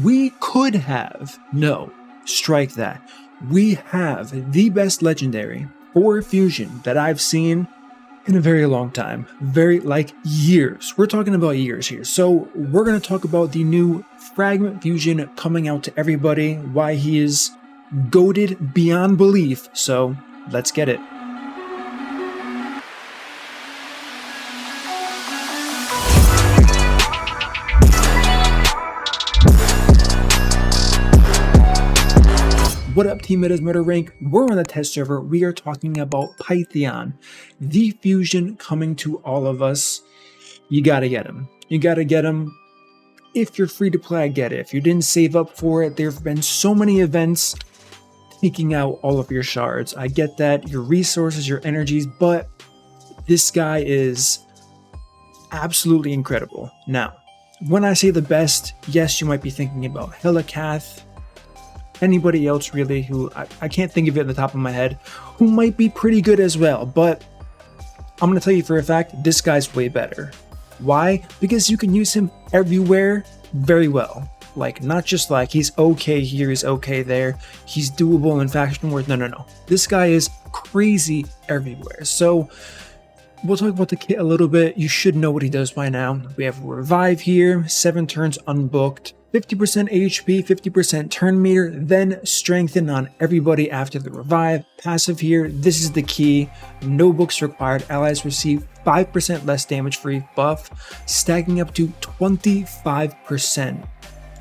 We could have, no, strike that. We have the best legendary for fusion that I've seen in a very long time. Like years. We're talking about years here. So we're going to talk about the new fragment fusion coming out to everybody, why he is goated beyond belief. So let's get it. What up, team? It is MurderInc. We're on the test server. We are talking about Pythion, the fusion coming to all of us. You gotta get him. You gotta get him. If you're free to play, I get it. If you didn't save up for it, there have been so many events taking out all of your shards. I get that, your resources, your energies, but this guy is absolutely incredible. Now, when I say the best, yes, you might be thinking about Helicath, anybody else really who I can't think of it on the top of my head, who might be pretty good as well, but I'm going to tell you for a fact, this guy's way better. Why? Because you can use him everywhere very well. Like, not just like he's okay here, he's okay there, he's doable in Faction Wars. No. This guy is crazy everywhere. So we'll talk about the kit a little bit. You should know what he does by now. We have Revive here, 7 turns unbooked, 50% HP, 50% turn meter, then strengthen on everybody after the revive. Passive here, this is the key. No books required. Allies receive 5% less damage for each buff, stacking up to 25%.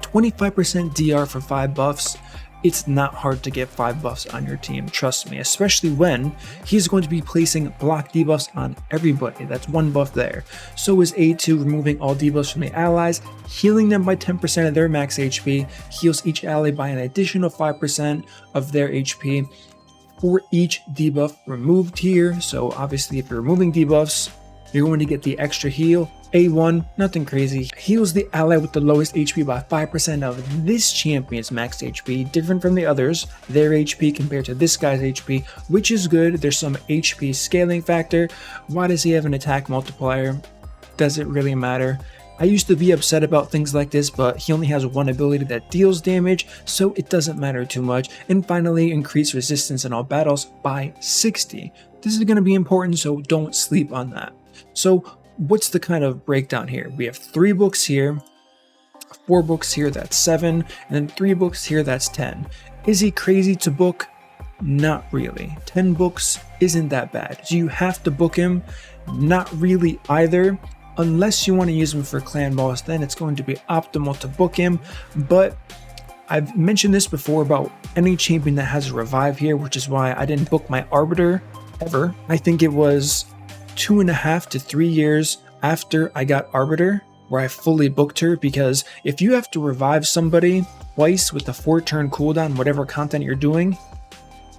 25% DR for 5 buffs. It's not hard to get 5 buffs on your team, trust me, especially when he's going to be placing block debuffs on everybody. That's 1 buff there. So is A2, removing all debuffs from the allies, healing them by 10% of their max HP, heals each ally by an additional 5% of their HP for each debuff removed here. So obviously if you're removing debuffs, you're going to get the extra heal. A1, nothing crazy, heals the ally with the lowest HP by 5% of this champion's max HP, different from the others, their HP compared to this guy's HP, which is good. There's some HP scaling factor. Why does he have an attack multiplier? Does it really matter? I used to be upset about things like this, but he only has 1 ability that deals damage, so it doesn't matter too much. And finally, increase resistance in all battles by 60. This is going to be important, so don't sleep on that. So what's the kind of breakdown here? We have 3 books here, 4 books here, that's 7, and then 3 books here, that's 10. Is he crazy to book? Not really. 10 books isn't that bad. Do you have to book him? Not really either. Unless you want to use him for clan boss, then it's going to be optimal to book him. But I've mentioned this before about any champion that has a revive here, which is why I didn't book my Arbiter ever. I think it was 2.5 to 3 years after I got Arbiter where I fully booked her, because if you have to revive somebody twice with a 4-turn cooldown, whatever content you're doing,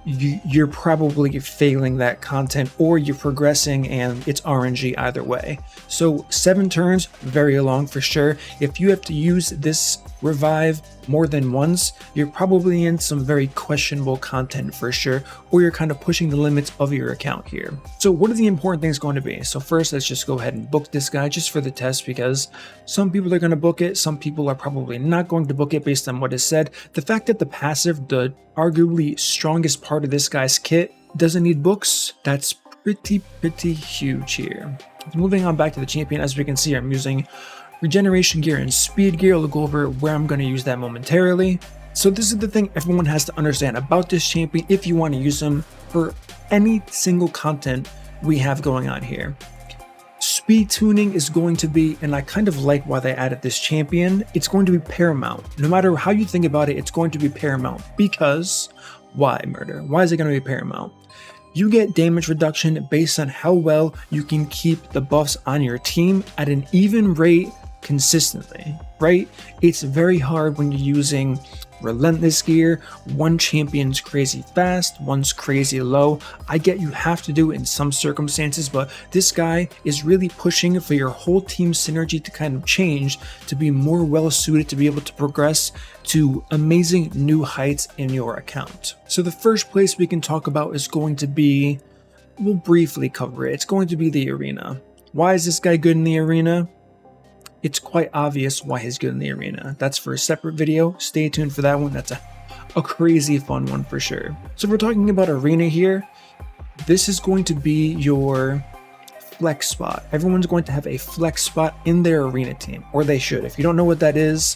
you're probably failing that content, or you're progressing and it's RNG either way. So 7 turns, very long for sure. If you have to use this revive more than once, you're probably in some very questionable content for sure, or you're kind of pushing the limits of your account here. So what are the important things going to be? So first, let's just go ahead and book this guy just for the test, because some people are going to book it, some people are probably not going to book it based on what is said. The fact that the passive, the arguably strongest part of this guy's kit, doesn't need books, that's pretty huge here. Moving on back to the champion, as we can see, I'm using regeneration gear and speed gear. I'll go over where I'm going to use that momentarily. So this is the thing everyone has to understand about this champion if you want to use him for any single content we have going on here. Speed tuning is going to be, and I kind of like why they added this champion, it's going to be paramount. No matter how you think about it, it's going to be paramount. Because, why, Murder? Why is it going to be paramount? You get damage reduction based on how well you can keep the buffs on your team at an even rate consistently, right? It's very hard when you're using relentless gear. One champion's crazy fast, one's crazy low. I get you have to do it in some circumstances, but this guy is really pushing for your whole team synergy to kind of change, to be more well suited to be able to progress to amazing new heights in your account. So the first place we can talk about is going to be, we'll briefly cover it, it's going to be the arena. Why is this guy good in the arena? it's quite obvious why he's good in the arena. That's for a separate video. Stay tuned for that one. That's a crazy fun one for sure. So if we're talking about arena here, this is going to be your flex spot. Everyone's going to have a flex spot in their arena team, or they should. If you don't know what that is,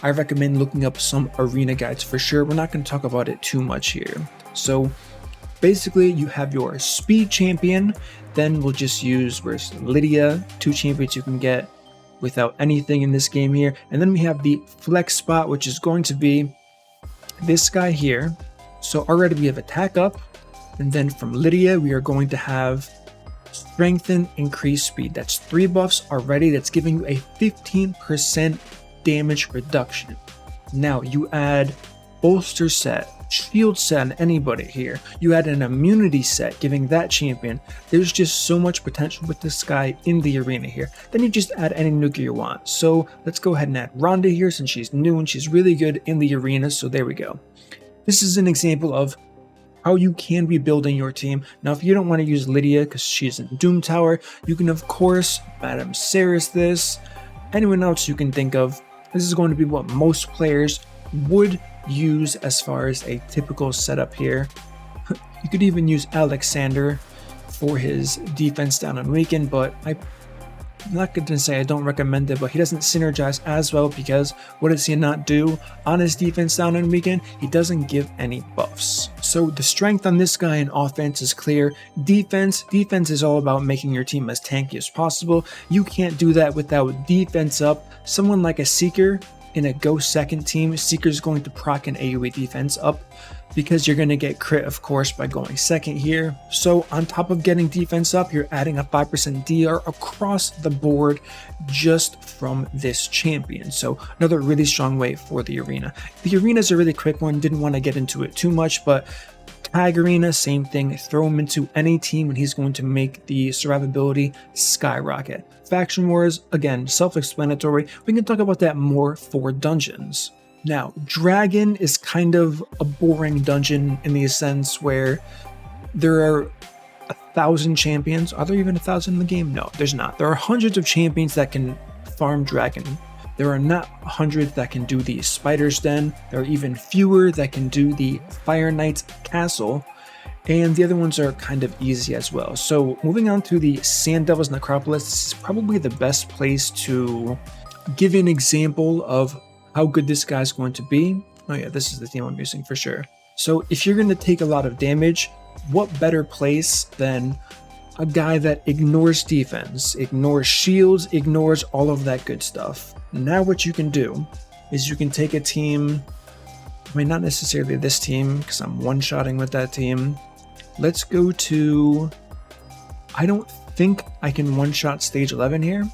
I recommend looking up some arena guides for sure. We're not going to talk about it too much here. So basically you have your speed champion, then we'll just use where's Lydia, 2 champions you can get without anything in this game here. And then we have the flex spot, which is going to be this guy here. So already we have attack up, and then from Lydia we are going to have strengthen, increase speed. That's 3 buffs already. That's giving you a 15% damage reduction. Now you add bolster set, shield set on anybody here. You add an immunity set, giving that champion. There's just so much potential with this guy in the arena here. Then you just add any nuke you want. So let's go ahead and add Rhonda here since she's new and she's really good in the arena. So there we go. This is an example of how you can be building your team. Now, if you don't want to use Lydia because she's in Doom Tower, you can of course Madame Saris this, anyone else you can think of. This is going to be what most players would use as far as a typical setup here. You could even use Alexander for his defense down on weekend, but I'm not going to say I don't recommend it, but he doesn't synergize as well because what does he not do on his defense down on weekend? He doesn't give any buffs. So the strength on this guy in offense is clear. Defense is all about making your team as tanky as possible. You can't do that without defense up. Someone like a Seeker in a go second team, Seeker is going to proc an AoE defense up because you're going to get crit, of course, by going second here. So on top of getting defense up, you're adding a 5% DR across the board just from this champion. So another really strong way for the arena. The arena is a really quick one. Didn't want to get into it too much, but Tag Arena, same thing. Throw him into any team and he's going to make the survivability skyrocket. Faction Wars, again, self-explanatory. We can talk about that more for dungeons. Now, Dragon is kind of a boring dungeon in the sense where there are 1,000 champions. Are there even 1,000 in the game? No, there's not. There are hundreds of champions that can farm Dragon. There are not hundreds that can do the Spider's Den. There are even fewer that can do the Fire Knight's Castle. And the other ones are kind of easy as well. So moving on to the Sand Devil's Necropolis, this is probably the best place to give an example of how good this guy's going to be. Oh yeah, this is the theme I'm using for sure. So if you're going to take a lot of damage, what better place than a guy that ignores defense, ignores shields, ignores all of that good stuff. Now what you can do is you can take a team, I mean not necessarily this team because I'm one-shotting with that team. Let's go to, I don't think I can one-shot stage 11 here.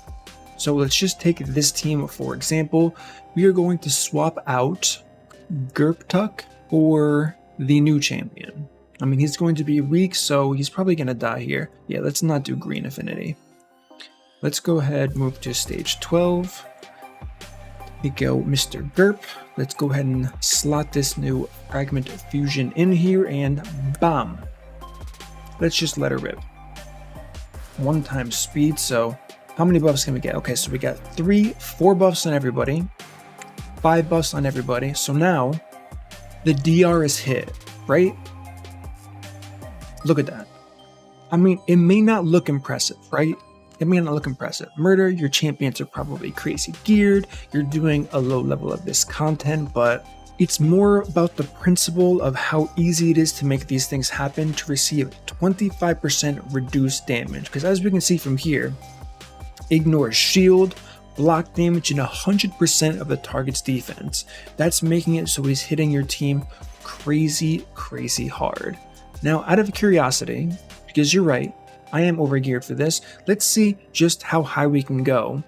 So let's just take this team for example. We are going to swap out Gerptuck for the new champion. I mean, he's going to be weak, so he's probably going to die here. Yeah, let's not do green affinity. Let's go ahead, move to stage 12. We go Mr. Gerp. Let's go ahead and slot this new fragment of fusion in here and bam. Let's just let her rip. 1 times speed, so how many buffs can we get? Okay, so we got 4 buffs on everybody, 5 buffs on everybody. So now the DR is hit, right? Look at that. I mean, it may not look impressive, right? It may not look impressive. Murder, your champions are probably crazy geared. You're doing a low level of this content, but it's more about the principle of how easy it is to make these things happen to receive 25% reduced damage. Because as we can see from here, ignores shield, block damage, and 100% of the target's defense. That's making it so he's hitting your team crazy, crazy hard. Now, out of curiosity, because you're right, I am overgeared for this, let's see just how high we can go.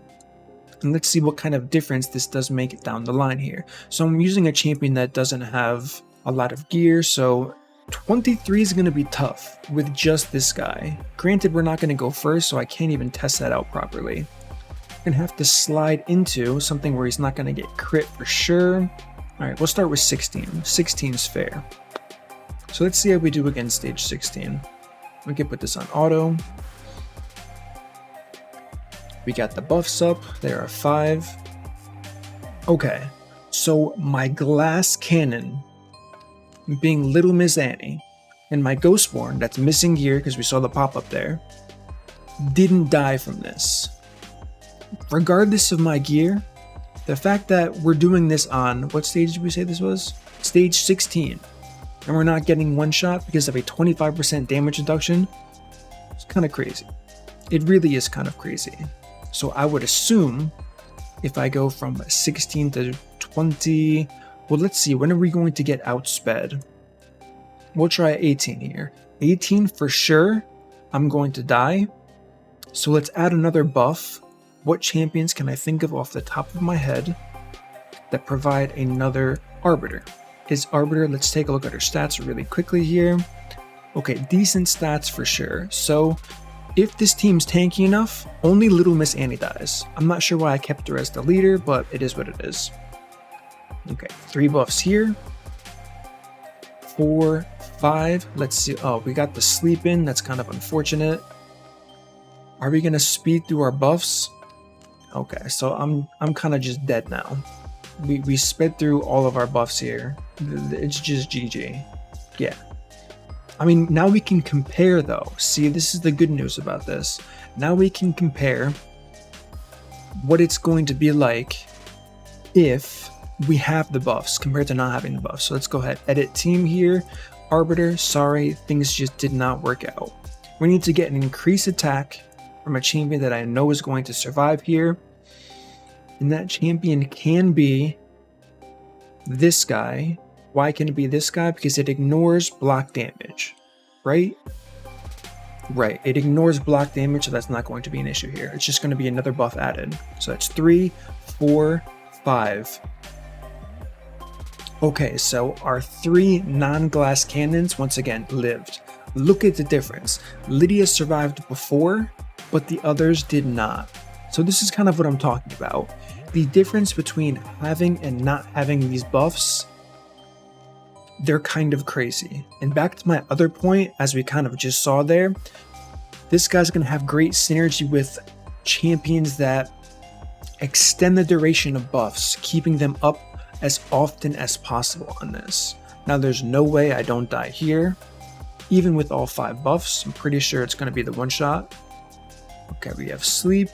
And let's see what kind of difference this does make down the line here. So I'm using a champion that doesn't have a lot of gear, so 23 is going to be tough with just this guy. Granted, we're not going to go first, so I can't even test that out properly. I'm going to have to slide into something where he's not going to get crit for sure. Alright, we'll start with 16. 16 is fair. So let's see how we do against stage 16. We can put this on auto. We got the buffs up. There are 5. Okay, so my glass cannon being Little Miss Annie and my Ghostborn that's missing gear because we saw the pop-up there didn't die from this. Regardless of my gear, the fact that we're doing this on, what stage did we say this was? Stage 16. And we're not getting one shot because of a 25% damage reduction. It's kind of crazy. It really is kind of crazy. So I would assume if I go from 16 to 20, well, let's see, when are we going to get outsped? We'll try 18 here. 18 for sure, I'm going to die. So let's add another buff. What champions can I think of off the top of my head that provide another Arbiter? Is Arbiter, let's take a look at her stats really quickly here. Okay, decent stats for sure. So if this team's tanky enough, only Little Miss Annie dies. I'm not sure why I kept her as the leader, but it is what it is. Okay, 3 buffs here. 4, 5. Let's see. Oh, we got the sleep in. That's kind of unfortunate. Are we gonna speed through our buffs? Okay, so I'm kind of just dead now. We sped through all of our buffs here. It's just GG. Yeah. I mean, now we can compare though. See, this is the good news about this. Now we can compare what it's going to be like if we have the buffs compared to not having the buffs. So let's go ahead, edit team here. Arbiter, sorry, things just did not work out. We need to get an increased attack from a champion that I know is going to survive here. And that champion can be this guy. Why can it be this guy? Because it ignores block damage, right? Right, it ignores block damage, so that's not going to be an issue here. It's just going to be another buff added. So that's 3, 4, 5. Okay, so our 3 non-glass cannons, once again, lived. Look at the difference. Lydia survived before, but the others did not. So this is kind of what I'm talking about. The difference between having and not having these buffs, they're kind of crazy. And back to my other point, as we kind of just saw there, this guy's going to have great synergy with champions that extend the duration of buffs, keeping them up as often as possible on this. Now there's no way I don't die here, even with all 5 buffs. I'm pretty sure it's going to be the one shot. Okay, we have sleep.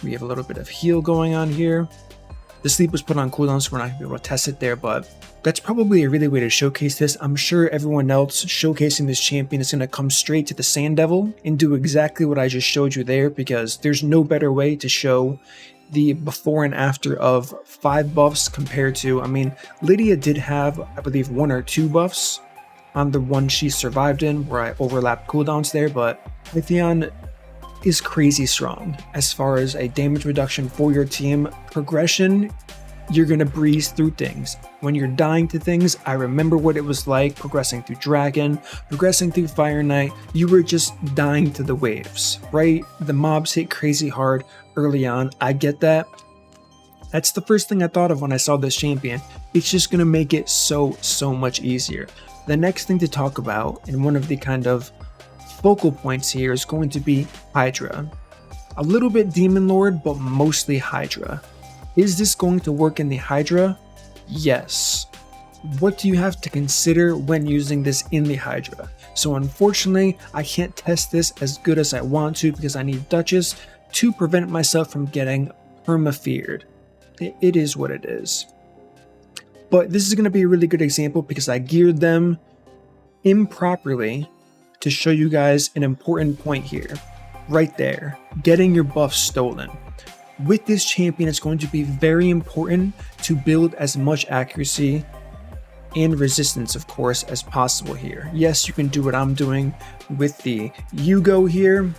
We have a little bit of heal going on here. The sleep was put on cooldown, so we're not going to be able to test it there, but that's probably a really way to showcase this. I'm sure everyone else showcasing this champion is going to come straight to the Sand Devil and do exactly what I just showed you there, because there's no better way to show the before and after of 5 buffs compared to, I mean, Lydia did have, I believe, 1 or 2 buffs on the one she survived in, where I overlapped cooldowns there, but Pythion is crazy strong as far as a damage reduction for your team. Progression, you're gonna breeze through things. When you're dying to things, I remember what it was like progressing through Dragon, progressing through Fire Knight. You were just dying to the waves, right? The mobs hit crazy hard early on. I get that. That's the first thing I thought of when I saw this champion. It's just gonna make it so much easier. The next thing to talk about, and one of the kind of focal points here, is going to be Hydra. A little bit Demon Lord, but mostly Hydra. Is this going to work in the Hydra? Yes. What do you have to consider when using this in the Hydra? So unfortunately, I can't test this as good as I want to because I need Duchess to prevent myself from getting perma-feared. It is what it is. But this is going to be a really good example because I geared them improperly to show you guys an important point here. Right there, getting your buff stolen. With this champion, it's going to be very important to build as much accuracy and resistance, of course, as possible here. Yes, you can do what I'm doing with the Yugo here,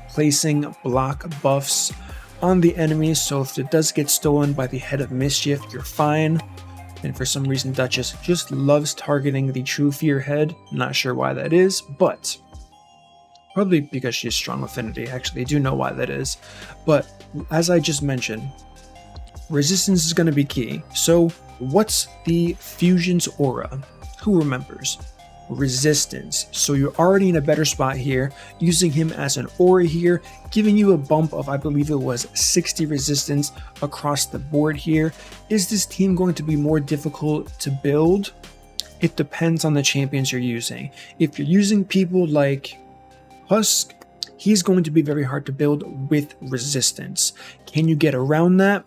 placing block buffs on the enemies, so if it does get stolen by the Head of Mischief, you're fine. And for some reason, Duchess just loves targeting the True Fear head. Not sure why that is, but probably because she has strong affinity. Actually, I do know why that is. But as I just mentioned, resistance is going to be key. So what's the Fusion's aura? Who remembers? resistance. So you're already in a better spot here, using him as an aura here, giving you a bump of, I believe it was 60 resistance across the board here. Is this team going to be more difficult to build? It depends on the champions you're using. If you're using people like Husk, he's going to be very hard to build with resistance. Can you get around that?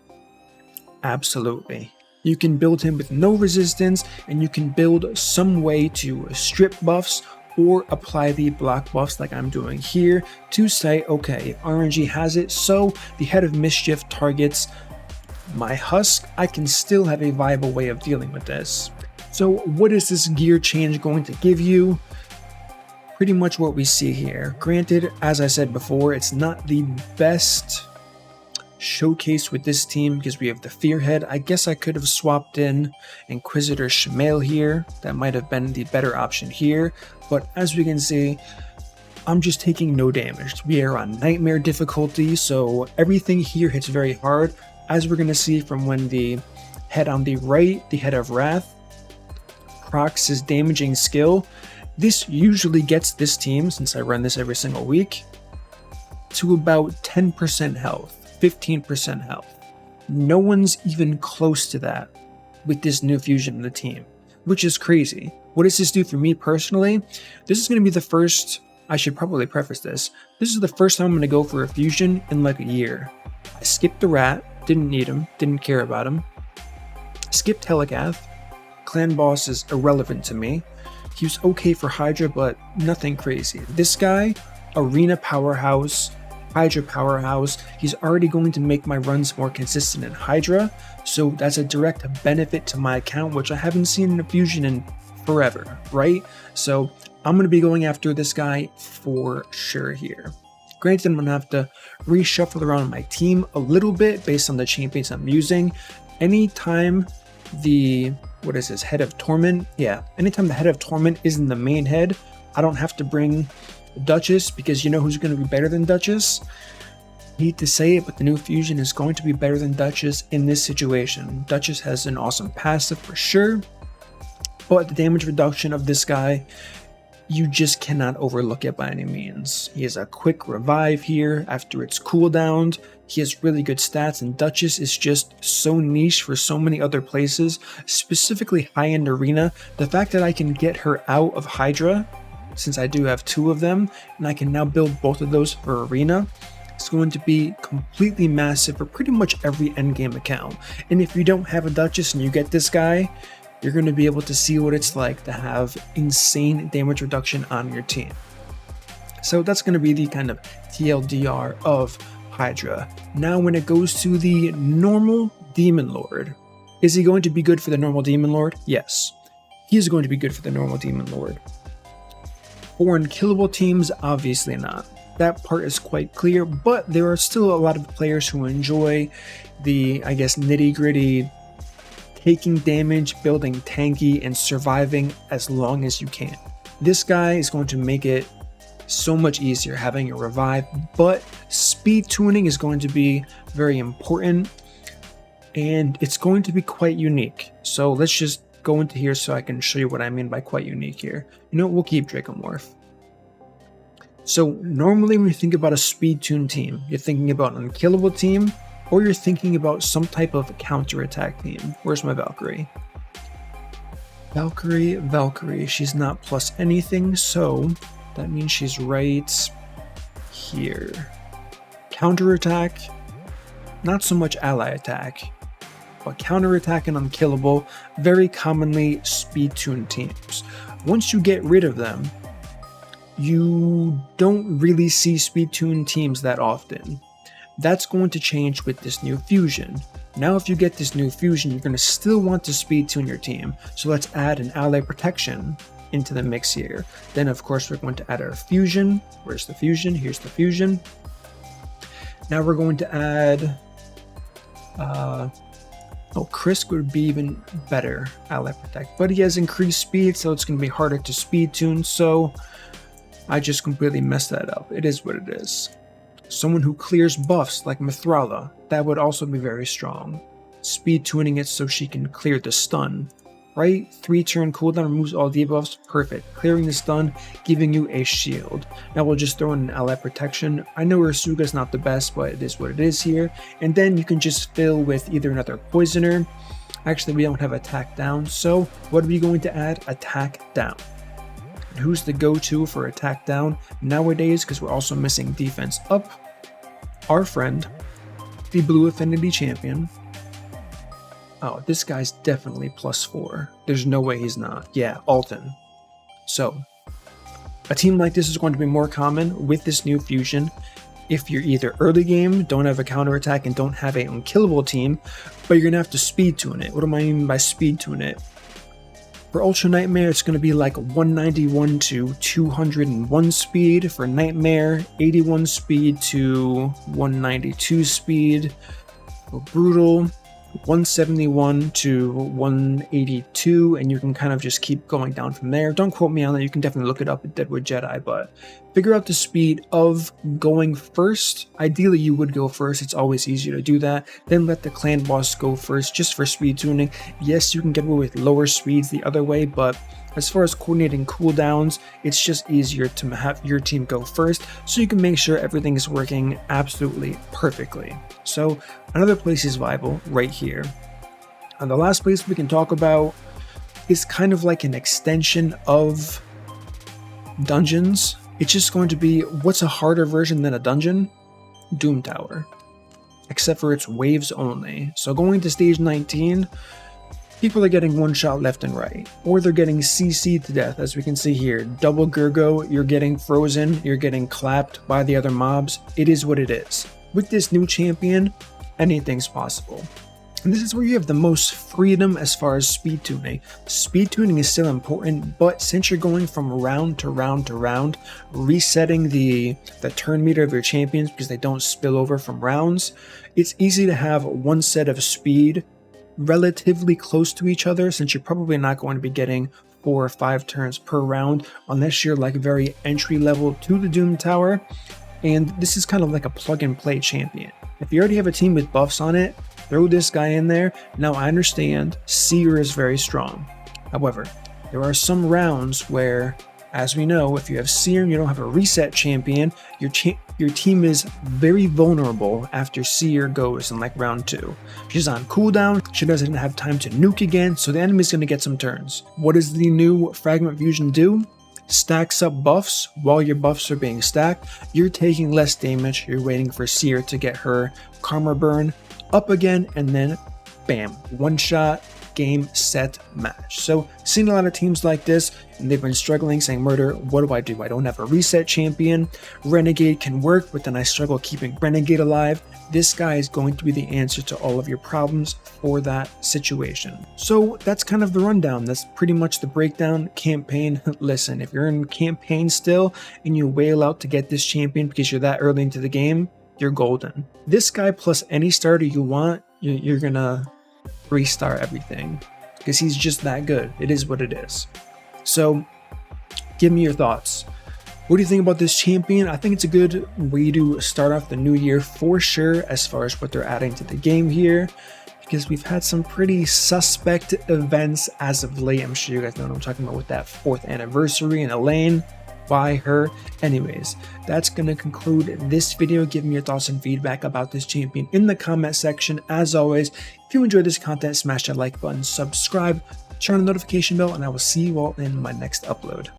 Absolutely. You can build him with no resistance, and you can build some way to strip buffs or apply the block buffs like I'm doing here to say, okay, RNG has it, so the Head of Mischief targets my Husk. I can still have a viable way of dealing with this. So what is this gear change going to give you? Pretty much what we see here. Granted, as I said before, it's not the best showcase with this team because we have the Fearhead. I guess I could have swapped in Inquisitor Shmail here. That might have been the better option here, but as we can see, I'm just taking no damage. We are on Nightmare difficulty, so everything here hits very hard, as we're going to see from when the head on the right, the Head of Wrath, procs his damaging skill. This usually gets this team, since I run this every single week, to about 10% health. 15% health. No one's even close to that with this new fusion in the team, which is crazy. What does this do for me personally? This is going to be the first, I should probably preface this, this is the first time I'm going to go for a fusion in like a year. I skipped the Rat, didn't need him, didn't care about him. Skipped Telecath, Clan Boss is irrelevant to me. He was okay for Hydra, but nothing crazy. This guy, Arena Powerhouse, Hydra Powerhouse, he's already going to make my runs more consistent in Hydra, so that's a direct benefit to my account, which I haven't seen in a fusion in forever, right? So I'm going to be going after this guy for sure here. Granted, I'm going to have to reshuffle around my team a little bit based on the champions I'm using. Anytime the, what is this, Head of Torment? Yeah, anytime the Head of Torment isn't the main head, I don't have to bring Duchess, because you know who's going to be better than Duchess? Hate to say it, but the new fusion is going to be better than Duchess in this situation. Duchess has an awesome passive for sure, but the damage reduction of this guy, you just cannot overlook it by any means. He has a quick revive here after it's cooldowned. He has really good stats, and Duchess is just so niche for so many other places, specifically high-end arena. The fact that I can get her out of Hydra, since I do have two of them, and I can now build both of those for arena, it's going to be completely massive for pretty much every endgame account. And if you don't have a Duchess and you get this guy, you're going to be able to see what it's like to have insane damage reduction on your team. So that's going to be the kind of TLDR of Hydra. Now when it goes to the normal Demon Lord, is he going to be good for the normal Demon Lord? Yes, he is going to be good for the normal Demon Lord. For unkillable teams, obviously not. That part is quite clear, but there are still a lot of players who enjoy the, I guess, nitty-gritty, taking damage, building tanky, and surviving as long as you can. This guy is going to make it so much easier having a revive, but speed tuning is going to be very important, and it's going to be quite unique. So let's just go into here so I can show you what I mean by quite unique here. You know what, we'll keep Dracomorph. So normally when you think about a speed tune team, you're thinking about an unkillable team, or you're thinking about some type of counter-attack team. Where's my Valkyrie? Valkyrie, she's not plus anything, so that means she's right here. Counter-attack, not so much ally attack, but counter-attack and unkillable, very commonly speed-tuned teams. Once you get rid of them, you don't really see speed-tuned teams that often. That's going to change with this new fusion. Now if you get this new fusion, you're going to still want to speed-tune your team, so let's add an ally protection into the mix here. Then of course we're going to add our fusion. Where's the fusion? Here's the fusion. Now we're going to add Krisk would be even better, ally protect, but he has increased speed, so it's going to be harder to speed tune, so I just completely messed that up. It is what it is. Someone who clears buffs like Mithrala, that would also be very strong. Speed tuning it so she can clear the stun. right? 3-turn cooldown removes all debuffs. Perfect. Clearing the stun, giving you a shield. Now we'll just throw in an ally protection. I know Ursuga's not the best, but it is what it is here. And then you can just fill with either another poisoner. Actually, we don't have attack down, so what are we going to add? Attack down. And who's the go-to for attack down nowadays, because we're also missing defense up? Our friend, the blue affinity champion. Oh, this guy's definitely +4. There's no way he's not. Yeah, Alton. So, a team like this is going to be more common with this new fusion if you're either early game, don't have a counterattack, and don't have a unkillable team, but you're going to have to speed tune it. What do I mean by speed tune it? For Ultra Nightmare, it's going to be like 191 to 201 speed. For Nightmare, 81 speed to 192 speed. For Brutal, 171 to 182, and you can kind of just keep going down from there. Don't quote me on that, you can definitely look it up at Deadwood Jedi, but figure out the speed of going first. Ideally you would go first, it's always easier to do that. Then let the clan boss go first, just for speed tuning. Yes, you can get away with lower speeds the other way, but as far as coordinating cooldowns, it's just easier to have your team go first, so you can make sure everything is working absolutely perfectly. So another place is viable right here. And the last place we can talk about is kind of like an extension of dungeons. It's just going to be, what's a harder version than a dungeon? Doom Tower. Except for it's waves only. So going to stage 19, people are getting one shot left and right, or they're getting CC'd to death, as we can see here. Double Gurgo, you're getting frozen, you're getting clapped by the other mobs. It is what it is. With this new champion, anything's possible. And this is where you have the most freedom as far as speed tuning. Speed tuning is still important, but since you're going from round to round to round, resetting the turn meter of your champions because they don't spill over from rounds, it's easy to have one set of speed relatively close to each other, since you're probably not going to be getting 4 or 5 turns per round unless you're like very entry level to the Doom Tower. And this is kind of like a plug and play champion. If you already have a team with buffs on it, throw this guy in there. Now I understand Seer is very strong. However, there are some rounds where, as we know, if you have Seer and you don't have a reset champion, your team is very vulnerable after Seer goes in like round 2. She's on cooldown, she doesn't have time to nuke again, so the enemy's going to get some turns. What does the new Fragment Fusion do? Stacks up buffs. While your buffs are being stacked, you're taking less damage, you're waiting for Seer to get her Karma Burn up again, and then bam, one shot, game, set, match. So seeing a lot of teams like this, and they've been struggling saying, Murder, what do? I don't have a reset champion. Renegade can work, but then I struggle keeping Renegade alive. This guy is going to be the answer to all of your problems for that situation. So that's kind of the rundown. That's pretty much the breakdown. Campaign. Listen, if you're in campaign still and you wail out to get this champion because you're that early into the game, you're golden. This guy plus any starter you want, you're gonna restart everything because he's just that good. It is what it is. So give me your thoughts. What do you think about this champion? I think it's a good way to start off the new year for sure, as far as what they're adding to the game here, because we've had some pretty suspect events as of late. I'm sure you guys know what I'm talking about with that 4th anniversary in Elaine by her. Anyways, that's going to conclude this video. Give me your thoughts and feedback about this champion in the comment section. As always, if you enjoyed this content, smash that like button, subscribe, turn on the notification bell, and I will see you all in my next upload.